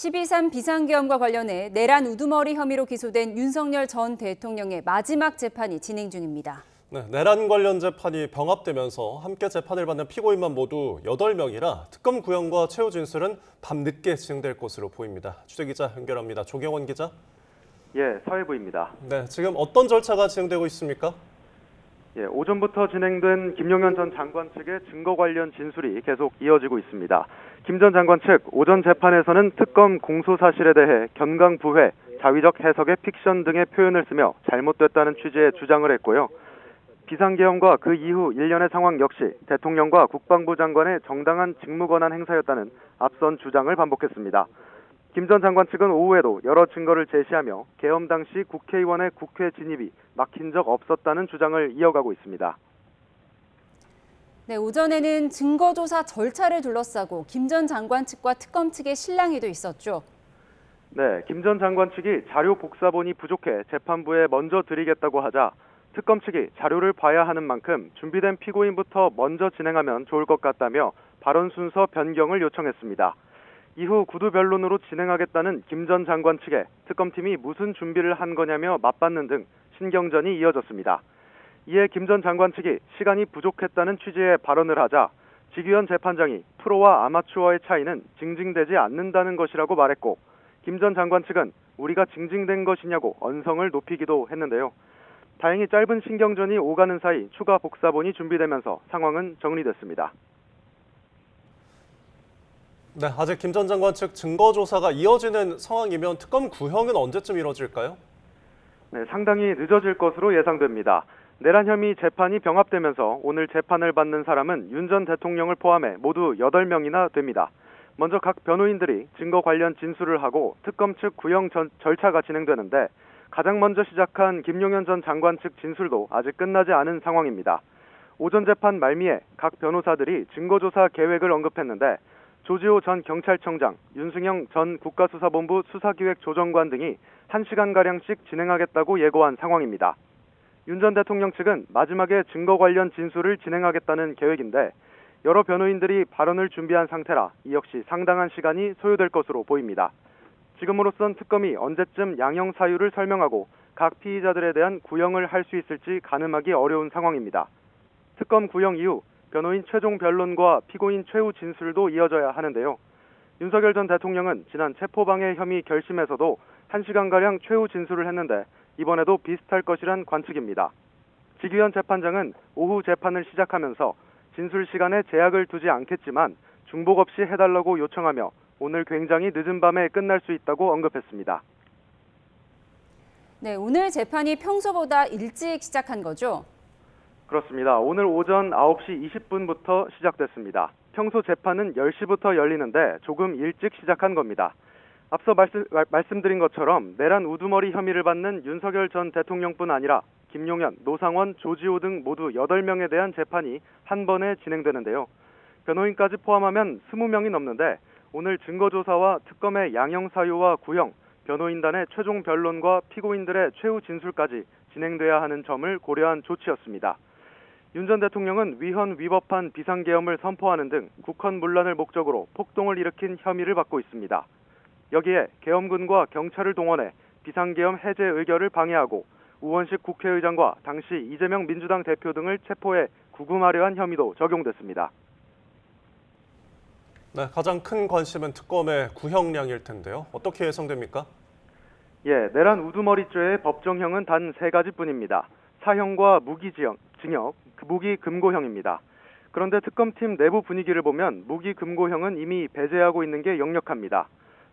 12.3 비상계엄과 관련해 내란 우두머리 혐의로 기소된 윤석열 전 대통령의 마지막 재판이 진행 중입니다. 네, 내란 관련 재판이 병합되면서 함께 재판을 받는 피고인만 모두 8명이라 특검 구형과 최후 진술은 밤늦게 진행될 것으로 보입니다. 취재기자 연결합니다. 조경원 기자. 예, 사회부입니다. 네, 지금 어떤 절차가 진행되고 있습니까? 예, 오전부터 진행된 김용현 전 장관 측의 증거 관련 진술이 계속 이어지고 있습니다. 김 전 장관 측 오전 재판에서는 특검 공소 사실에 대해 견강부회, 자위적 해석의 픽션 등의 표현을 쓰며 잘못됐다는 취지의 주장을 했고요. 비상계엄과 그 이후 일련의 상황 역시 대통령과 국방부 장관의 정당한 직무권한 행사였다는 앞선 주장을 반복했습니다. 김 전 장관 측은 오후에도 여러 증거를 제시하며 계엄 당시 국회의원의 국회 진입이 막힌 적 없었다는 주장을 이어가고 있습니다. 네, 오전에는 증거조사 절차를 둘러싸고 김 전 장관 측과 특검 측의 실랑이도 있었죠. 네, 김 전 장관 측이 자료 복사본이 부족해 재판부에 먼저 드리겠다고 하자 특검 측이 자료를 봐야 하는 만큼 준비된 피고인부터 먼저 진행하면 좋을 것 같다며 발언 순서 변경을 요청했습니다. 이후 구두 변론으로 진행하겠다는 김 전 장관 측에 특검팀이 무슨 준비를 한 거냐며 맞받는 등 신경전이 이어졌습니다. 이에 김 전 장관 측이 시간이 부족했다는 취지의 발언을 하자 지규현 재판장이 프로와 아마추어의 차이는 징징대지 않는다는 것이라고 말했고 김 전 장관 측은 우리가 징징댄 것이냐고 언성을 높이기도 했는데요. 다행히 짧은 신경전이 오가는 사이 추가 복사본이 준비되면서 상황은 정리됐습니다. 네, 아직 김 전 장관 측 증거 조사가 이어지는 상황이면 특검 구형은 언제쯤 이뤄질까요? 네, 상당히 늦어질 것으로 예상됩니다. 내란 혐의 재판이 병합되면서 오늘 재판을 받는 사람은 윤 전 대통령을 포함해 모두 8명이나 됩니다. 먼저 각 변호인들이 증거 관련 진술을 하고 특검 측 구형 절차가 진행되는데 가장 먼저 시작한 김용현 전 장관 측 진술도 아직 끝나지 않은 상황입니다. 오전 재판 말미에 각 변호사들이 증거조사 계획을 언급했는데 조지호 전 경찰청장, 윤승영 전 국가수사본부 수사기획조정관 등이 1시간가량씩 진행하겠다고 예고한 상황입니다. 윤 전 대통령 측은 마지막에 증거 관련 진술을 진행하겠다는 계획인데 여러 변호인들이 발언을 준비한 상태라 이 역시 상당한 시간이 소요될 것으로 보입니다. 지금으로선 특검이 언제쯤 양형 사유를 설명하고 각 피의자들에 대한 구형을 할 수 있을지 가늠하기 어려운 상황입니다. 특검 구형 이후 변호인 최종 변론과 피고인 최후 진술도 이어져야 하는데요. 윤석열 전 대통령은 지난 체포방해 혐의 결심에서도 1시간가량 최후 진술을 했는데 이번에도 비슷할 것이란 관측입니다. 지규현 재판장은 오후 재판을 시작하면서 진술 시간에 제약을 두지 않겠지만 중복 없이 해달라고 요청하며 오늘 굉장히 늦은 밤에 끝날 수 있다고 언급했습니다. 네, 오늘 재판이 평소보다 일찍 시작한 거죠? 그렇습니다. 오늘 오전 9시 20분부터 시작됐습니다. 평소 재판은 10시부터 열리는데 조금 일찍 시작한 겁니다. 앞서 말씀드린 것처럼 내란 우두머리 혐의를 받는 윤석열 전 대통령뿐 아니라 김용현, 노상원, 조지호 등 모두 8명에 대한 재판이 한 번에 진행되는데요. 변호인까지 포함하면 20명이 넘는데 오늘 증거조사와 특검의 양형 사유와 구형, 변호인단의 최종 변론과 피고인들의 최후 진술까지 진행돼야 하는 점을 고려한 조치였습니다. 윤 전 대통령은 위헌 위법한 비상계엄을 선포하는 등 국헌문란을 목적으로 폭동을 일으킨 혐의를 받고 있습니다. 여기에 계엄군과 경찰을 동원해 비상계엄 해제 의결을 방해하고 우원식 국회의장과 당시 이재명 민주당 대표 등을 체포해 구금하려 한 혐의도 적용됐습니다. 네, 가장 큰 관심은 특검의 구형량일 텐데요. 어떻게 예상됩니까? 예, 내란 우두머리죄의 법정형은 단 3가지뿐입니다. 사형과 무기징역, 무기 금고형입니다. 그런데 특검팀 내부 분위기를 보면 무기 금고형은 이미 배제하고 있는 게 역력합니다.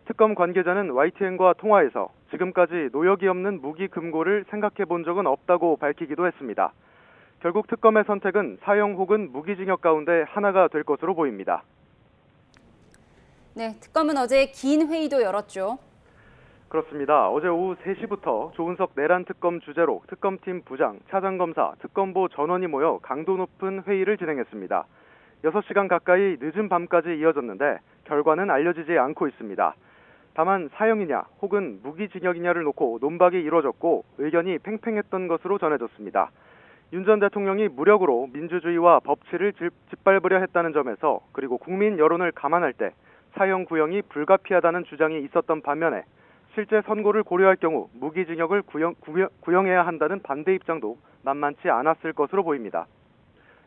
특검 관계자는 YTN과 통화에서 지금까지 노역이 없는 무기 금고를 생각해 본 적은 없다고 밝히기도 했습니다. 결국 특검의 선택은 사형 혹은 무기징역 가운데 하나가 될 것으로 보입니다. 네, 특검은 어제 긴 회의도 열었죠. 그렇습니다. 어제 오후 3시부터 조은석 내란 특검 주재로 특검팀 부장, 차장검사, 특검보 전원이 모여 강도 높은 회의를 진행했습니다. 6시간 가까이 늦은 밤까지 이어졌는데 결과는 알려지지 않고 있습니다. 다만 사형이냐 혹은 무기징역이냐를 놓고 논박이 이루어졌고 의견이 팽팽했던 것으로 전해졌습니다. 윤 전 대통령이 무력으로 민주주의와 법치를 짓밟으려 했다는 점에서 그리고 국민 여론을 감안할 때 사형 구형이 불가피하다는 주장이 있었던 반면에 실제 선고를 고려할 경우 무기징역을 구형해야 한다는 반대 입장도 만만치 않았을 것으로 보입니다.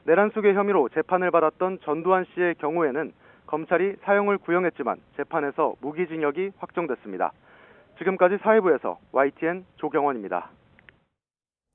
내란 수괴 혐의로 재판을 받았던 전두환 씨의 경우에는 검찰이 사형을 구형했지만 재판에서 무기징역이 확정됐습니다. 지금까지 사회부에서 YTN 조경원입니다.